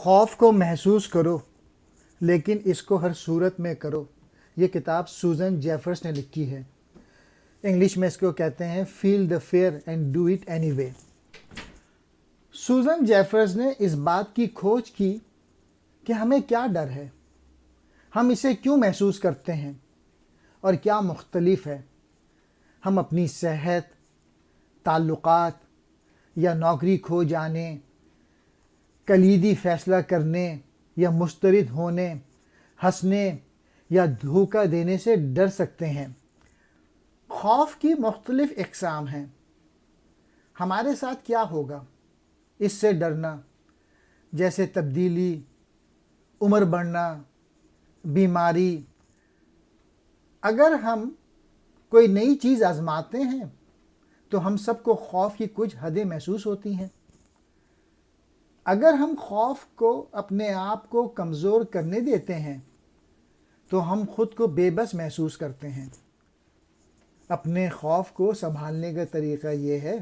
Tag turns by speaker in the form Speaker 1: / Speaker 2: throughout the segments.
Speaker 1: خوف کو محسوس کرو لیکن اس کو ہر صورت میں کرو. یہ کتاب سوزن جیفرس نے لکھی ہے. انگلش میں اس کو کہتے ہیں feel the fear and do it anyway. Susan Jeffers نے اس بات کی کھوج کی کہ ہمیں کیا ڈر ہے، ہم اسے کیوں محسوس کرتے ہیں اور کیا مختلف ہے. ہم اپنی صحت، تعلقات یا نوکری کھو جانے، کلیدی فیصلہ کرنے یا مسترد ہونے، ہنسنے یا دھوکہ دینے سے ڈر سکتے ہیں. خوف کی مختلف اقسام ہیں. ہمارے ساتھ کیا ہوگا اس سے ڈرنا، جیسے تبدیلی، عمر بڑھنا، بیماری. اگر ہم کوئی نئی چیز آزماتے ہیں تو ہم سب کو خوف کی کچھ حدیں محسوس ہوتی ہیں. اگر ہم خوف کو اپنے آپ کو کمزور کرنے دیتے ہیں تو ہم خود کو بے بس محسوس کرتے ہیں. اپنے خوف کو سنبھالنے کا طریقہ یہ ہے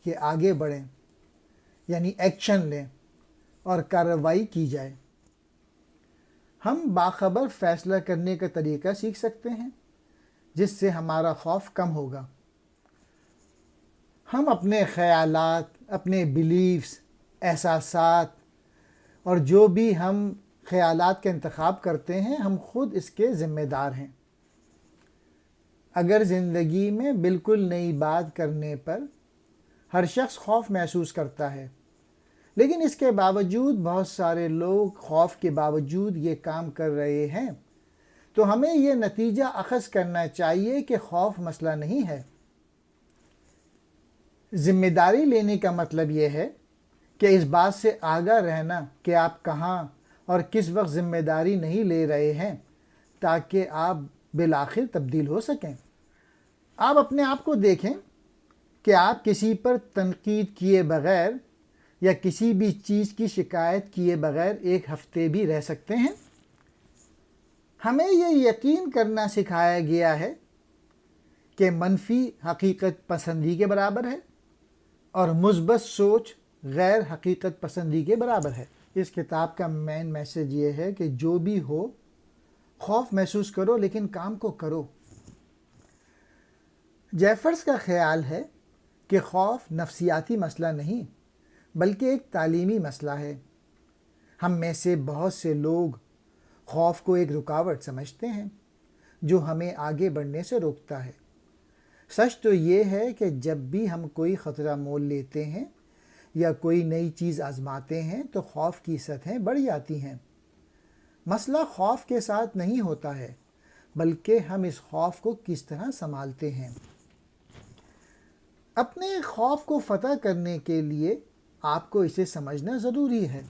Speaker 1: کہ آگے بڑھیں، یعنی ایکشن لیں اور کارروائی کی جائے. ہم باخبر فیصلہ کرنے کا طریقہ سیکھ سکتے ہیں جس سے ہمارا خوف کم ہوگا. ہم اپنے خیالات، اپنے بیلیفز، احساسات اور جو بھی ہم خیالات کا انتخاب کرتے ہیں، ہم خود اس کے ذمہ دار ہیں. اگر زندگی میں بالکل نئی بات کرنے پر ہر شخص خوف محسوس کرتا ہے، لیکن اس کے باوجود بہت سارے لوگ خوف کے باوجود یہ کام کر رہے ہیں، تو ہمیں یہ نتیجہ اخذ کرنا چاہیے کہ خوف مسئلہ نہیں ہے. ذمہ داری لینے کا مطلب یہ ہے کہ اس بات سے آگاہ رہنا کہ آپ کہاں اور کس وقت ذمہ داری نہیں لے رہے ہیں تاکہ آپ بالآخر تبدیل ہو سکیں. آپ اپنے آپ کو دیکھیں کہ آپ کسی پر تنقید کیے بغیر یا کسی بھی چیز کی شکایت کیے بغیر ایک ہفتے بھی رہ سکتے ہیں. ہمیں یہ یقین کرنا سکھایا گیا ہے کہ منفی حقیقت پسندی کے برابر ہے اور مثبت سوچ غیر حقیقت پسندی کے برابر ہے. اس کتاب کا مین میسج یہ ہے کہ جو بھی ہو، خوف محسوس کرو لیکن کام کو کرو. جیفرس کا خیال ہے کہ خوف نفسیاتی مسئلہ نہیں بلکہ ایک تعلیمی مسئلہ ہے. ہم میں سے بہت سے لوگ خوف کو ایک رکاوٹ سمجھتے ہیں جو ہمیں آگے بڑھنے سے روکتا ہے. سچ تو یہ ہے کہ جب بھی ہم کوئی خطرہ مول لیتے ہیں یا کوئی نئی چیز آزماتے ہیں تو خوف کی سطحیں بڑھ جاتی ہیں. مسئلہ خوف کے ساتھ نہیں ہوتا ہے بلکہ ہم اس خوف کو کس طرح سنبھالتے ہیں. اپنے خوف کو فتح کرنے کے لیے آپ کو اسے سمجھنا ضروری ہے.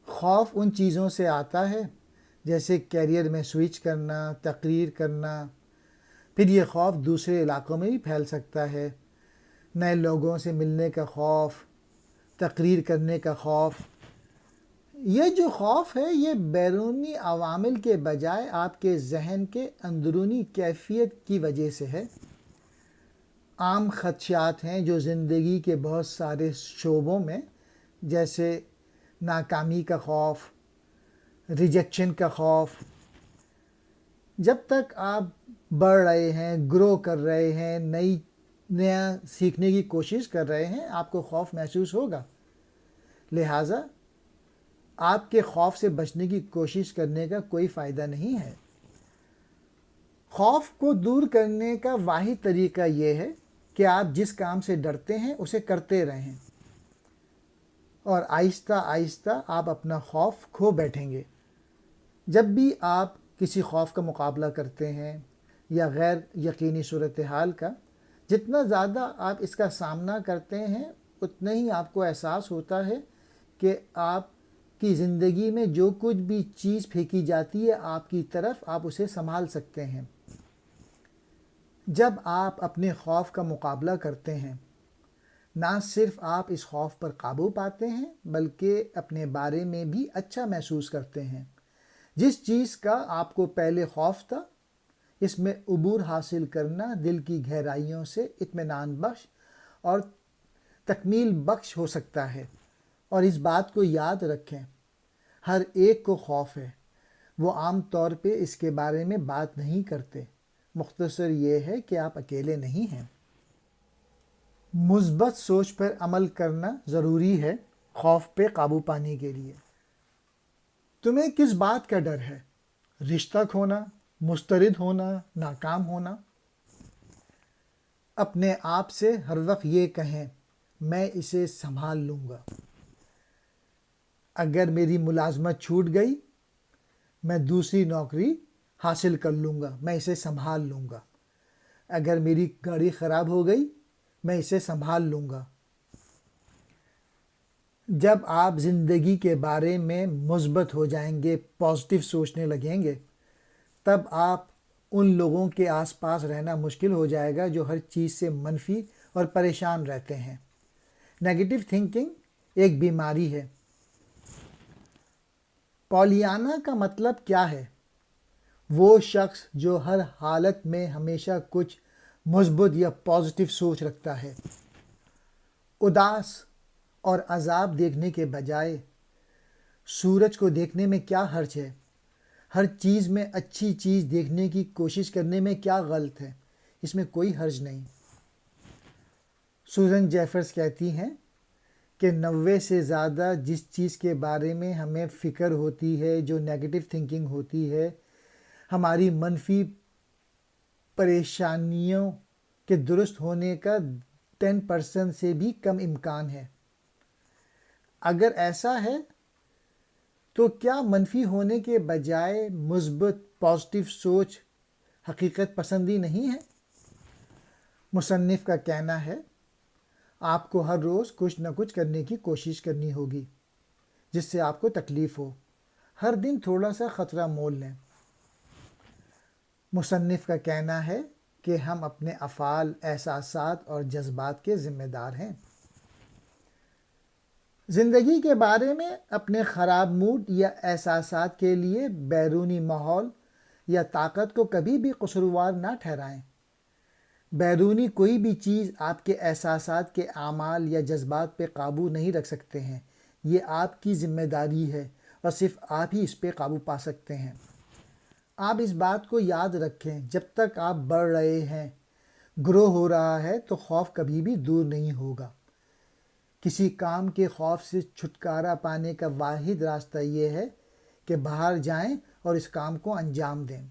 Speaker 1: خوف ان چیزوں سے آتا ہے جیسے کیریئر میں سوئچ کرنا، تقریر کرنا. پھر یہ خوف دوسرے علاقوں میں بھی پھیل سکتا ہے. نئے لوگوں سے ملنے کا خوف، تقریر کرنے کا خوف. یہ جو خوف ہے یہ بیرونی عوامل کے بجائے آپ کے ذہن کے اندرونی کیفیت کی وجہ سے ہے. عام خدشات ہیں جو زندگی کے بہت سارے شعبوں میں، جیسے ناکامی کا خوف، ریجیکشن کا خوف. جب تک آپ بڑھ رہے ہیں، گرو کر رہے ہیں، نیا سیکھنے کی کوشش کر رہے ہیں، آپ کو خوف محسوس ہوگا. لہٰذا آپ کے خوف سے بچنے کی کوشش کرنے کا کوئی فائدہ نہیں ہے. خوف کو دور کرنے کا واحد طریقہ یہ ہے کہ آپ جس کام سے ڈرتے ہیں اسے کرتے رہیں، اور آہستہ آہستہ آپ اپنا خوف کھو بیٹھیں گے. جب بھی آپ کسی خوف کا مقابلہ کرتے ہیں یا غیر یقینی صورتحال کا، جتنا زیادہ آپ اس کا سامنا کرتے ہیں اتنا ہی آپ کو احساس ہوتا ہے کہ آپ کی زندگی میں جو کچھ بھی چیز پھینکی جاتی ہے آپ کی طرف، آپ اسے سنبھال سکتے ہیں. جب آپ اپنے خوف کا مقابلہ کرتے ہیں، نہ صرف آپ اس خوف پر قابو پاتے ہیں بلکہ اپنے بارے میں بھی اچھا محسوس کرتے ہیں. جس چیز کا آپ کو پہلے خوف تھا، اس میں عبور حاصل کرنا دل کی گہرائیوں سے اطمینان بخش اور تکمیل بخش ہو سکتا ہے. اور اس بات کو یاد رکھیں ہر ایک کو خوف ہے، وہ عام طور پہ اس کے بارے میں بات نہیں کرتے۔ مختصر یہ ہے کہ آپ اکیلے نہیں ہیں۔ مثبت سوچ پر عمل کرنا ضروری ہے خوف پہ قابو پانے کے لیے۔ تمہیں کس بات کا ڈر ہے؟ رشتہ کھونا، مسترد ہونا، ناکام ہونا؟ اپنے آپ سے ہر وقت یہ کہیں، میں اسے سنبھال لوں گا۔ اگر میری ملازمت چھوٹ گئی، میں دوسری نوکری حاصل کر لوں گا، میں اسے سنبھال لوں گا۔ اگر میری گاڑی خراب ہو گئی، میں اسے سنبھال لوں گا۔ جب آپ زندگی کے بارے میں مثبت ہو جائیں گے، پازیٹیو سوچنے لگیں گے، تب آپ ان لوگوں کے آس پاس رہنا مشکل ہو جائے گا جو ہر چیز سے منفی اور پریشان رہتے ہیں۔ نیگیٹو تھنکنگ ایک بیماری ہے۔ پولیانہ کا مطلب کیا ہے؟ وہ شخص جو ہر حالت میں ہمیشہ کچھ مثبت یا پازیٹیو سوچ رکھتا ہے۔ اداس اور عذاب دیکھنے کے بجائے سورج کو دیکھنے میں کیا حرج ہے؟ ہر چیز میں اچھی چیز دیکھنے کی کوشش کرنے میں کیا غلط ہے؟ اس میں کوئی حرج نہیں۔ سوزن جیفرس کہتی ہیں کہ 90 سے زیادہ جس چیز کے بارے میں ہمیں فکر ہوتی ہے، جو نیگیٹو تھنکنگ ہوتی ہے، ہماری منفی پریشانیوں کے درست ہونے کا 10% سے بھی کم امکان ہے۔ اگر ایسا ہے تو کیا منفی ہونے کے بجائے مثبت پازیٹیو سوچ حقیقت پسندی نہیں ہے؟ مصنف کا کہنا ہے، آپ کو ہر روز کچھ نہ کچھ کرنے کی کوشش کرنی ہوگی جس سے آپ کو تکلیف ہو۔ ہر دن تھوڑا سا خطرہ مول لیں۔ مصنف کا کہنا ہے کہ ہم اپنے افعال، احساسات اور جذبات کے ذمہ دار ہیں۔ زندگی کے بارے میں اپنے خراب موڈ یا احساسات کے لیے بیرونی ماحول یا طاقت کو کبھی بھی قصوروار نہ ٹھہرائیں۔ بیرونی کوئی بھی چیز آپ کے احساسات کے اعمال یا جذبات پہ قابو نہیں رکھ سکتے ہیں۔ یہ آپ کی ذمہ داری ہے اور صرف آپ ہی اس پہ قابو پا سکتے ہیں۔ آپ اس بات کو یاد رکھیں، جب تک آپ بڑھ رہے ہیں، گرو ہو رہا ہے، تو خوف کبھی بھی دور نہیں ہوگا۔ کسی کام کے خوف سے چھٹکارا پانے کا واحد راستہ یہ ہے کہ باہر جائیں اور اس کام کو انجام دیں۔